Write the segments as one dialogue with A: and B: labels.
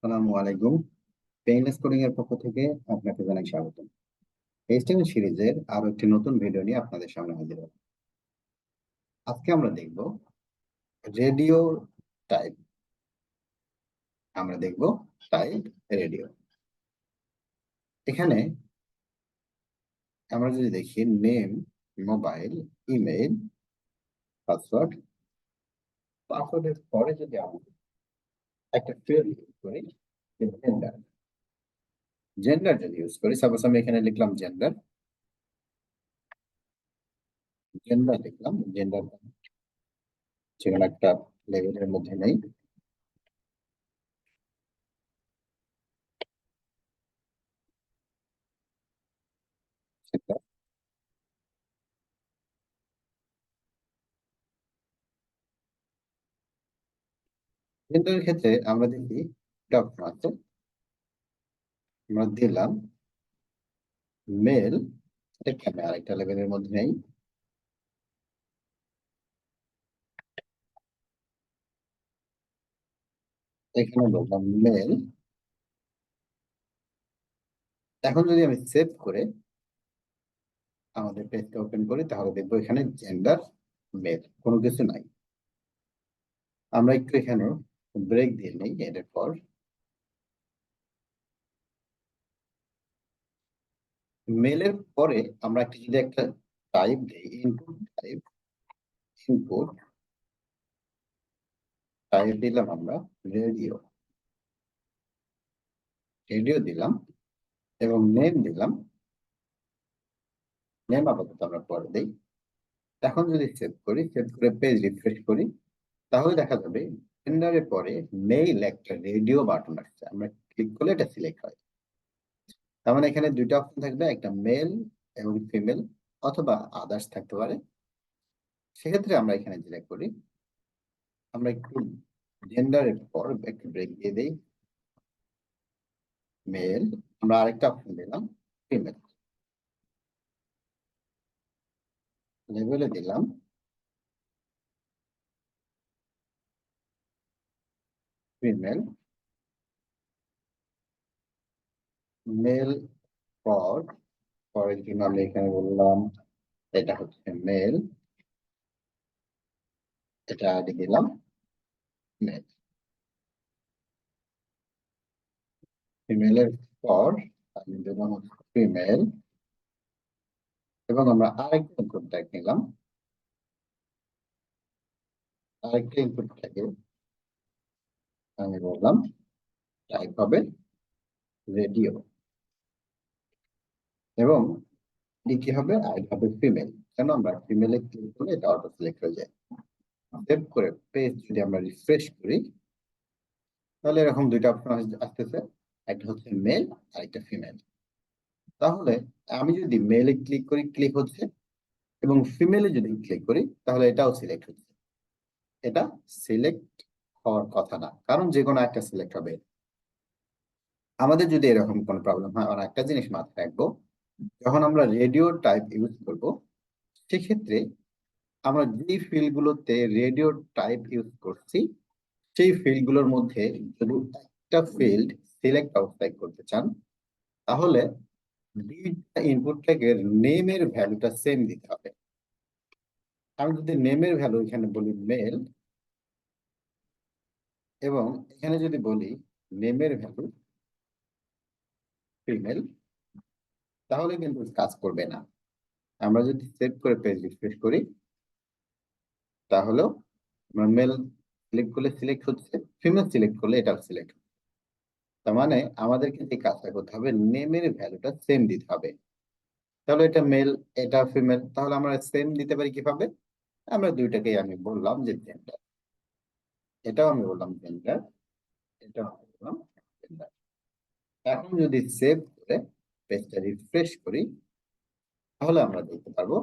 A: আসসালামু আলাইকুম। Painless coding এর পক্ষ থেকে আপনাকে জানাই স্বাগতম। এইচটিএমএল সিরিজের আরো একটি নতুন ভিডিও নিয়ে আপনাদের সামনে হাজির হলাম। আজকে আমরা দেখব রেডিও টাইপ। আমরা দেখব টাইপ রেডিও। এখানে আমরা যদি দেখি নেম, মোবাইল, ইমেইল, পাসওয়ার্ড। পাসওয়ার্ডের পরে যদি আমরা একটা ফিল্ড ইউজ করি, জেন্ডার। জেন্ডার যদি ইউজ করি, সাপোজ আমি এখানে লিখলাম জেন্ডার। জেন্ডার লিখলাম, জেন্ডার যেকোনো একটা লেভেলের মধ্যে নেই। জেন্ডারের ক্ষেত্রে আমরা দেখি একটা অপশন আছে, আমরা দিলাম মেল। এখানে আরেকটা লেভেলের মধ্যে নেই। এখানে বললাম মেল। এখন যদি আমি সেভ করে আমাদের পেজটা ওপেন করি, তাহলে দেখবো এখানে জেন্ডার মেল, কোনো কিছু নাই। আমরা একটু এখানে ব্রেক দিয়ে নেই। এর পর মেলের পরে আমরা যদি একটা টাইপ দিই, ইনপুট টাইপ। ইনপুট টাইপ দিলাম আমরা রেডিও। রেডিও দিলাম এবং নেম দিলাম। নেম আপাতত আমরা পরে দিই। এখন যদি সেভ করি, সেভ করে পেজ রিফ্রেশ করি, তাহলে দেখা যাবে জেন্ডারের পরে মেইল একটা রেডিও বাটন আসছে। আমরা ক্লিক করলে এটা সিলেক্ট হয়। তার মানে এখানে দুইটা অপশন থাকবে, একটা মেল এবং ফিমেল, অথবা আদার্স থাকতে পারে। সেক্ষেত্রে আমরা এখানে সিলেক্ট করি। আমরা একটু জেন্ডারের পর একটু ব্রেক দিয়ে দিই, মেল। আমরা আরেকটা অপশন দিলাম ফিমেল। লেবেলে দিলাম ফিমেল। মেল পর পরের জন্য আমরা এখানে বললাম এটা হচ্ছে মেল। এটা আগে দিলাম মেল। ফিমেলের পর আমি দিলাম ফিমেল, এবং আমরা আরেকটা ইনপুট ট্যাগ নিলাম। আরেকটা ইনপুট ট্যাগে আমি বললাম টাইপ হবে রেডিও, এবং কি হবে, আইড হবে ফিমেল। কেন, আমরা ফিমেলে ক্লিক করলে এটা অটো সিলেক্ট হয়ে যায়। সেভ করে পেজ যদি আমরা রিফ্রেশ করি, তাহলে এরকম দুইটা অপশন আসতেছে, একটা হচ্ছে মেল আর একটা ফিমেল। তাহলে আমি যদি মেলে ক্লিক করি, ক্লিক হচ্ছে, এবং ফিমেলে যদি ক্লিক করি, তাহলে এটাও সিলেক্ট হচ্ছে। এটা সিলেক্ট হওয়ার কথা না, কারণ যে কোনো একটা সিলেক্ট হবে। আমাদের যদি এরকম কোনো প্রবলেম হয়, আমরা একটা জিনিস মাথায় রাখবো, যখন আমরা রেডিও টাইপ ইউজ করব, সেক্ষেত্রে আমরা যে ফিল্ড গুলোতে রেডিও টাইপ ইউজ করছি, সেই ফিল্ড গুলোর মধ্যে যদি একটা ফিল্ড সিলেক্ট আউটসাইড করতে চান, তাহলে দুইটা ইনপুট ট্যাগের নেমের ভ্যালুটা সেম দিতে হবে। আমি যদি নেমের ভ্যালু এখানে বলি মেল, এবং এখানে যদি বলি নেমের ভ্যালু ফিমেল, তাহলে কিন্তু কাজ করবে না। আমরা যদি সেভ করে পেজ রিফ্রেশ করি, তাহলেও মেল সিলেক্ট করলে সিলেক্ট হচ্ছে, ফিমেল সিলেক্ট করলে এটা সিলেক্ট হচ্ছে। তার মানে আমাদেরকে যে কাজটা করতে হবে, নেমের ভ্যালুটা সেম দিতে হবে। তাহলে এটা মেল, এটা ফিমেল, তাহলে আমরা সেম দিতে পারি কিভাবে? আমরা দুইটাকেই আমি বললাম যে জেন্ডার। এটাও আমি বললাম জেন্ডার, এটাও আমি বললাম জেন্ডার। এখন যদি সেভ করে পেজটা রিফ্রেশ করি, তাহলে আমরা দেখতে পারবো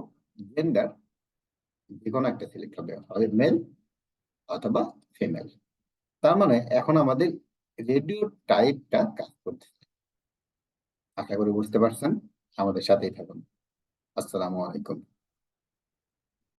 A: জেন্ডার যে কোনো একটা সিলেক্ট হবে, হয় মেল অথবা ফিমেল। তার মানে এখন আমাদের রেডিও টাইপটা কাজ করতেছে। আশা করি বুঝতে পারছেন। আমাদের সাথেই থাকুন। আসসালামু আলাইকুম।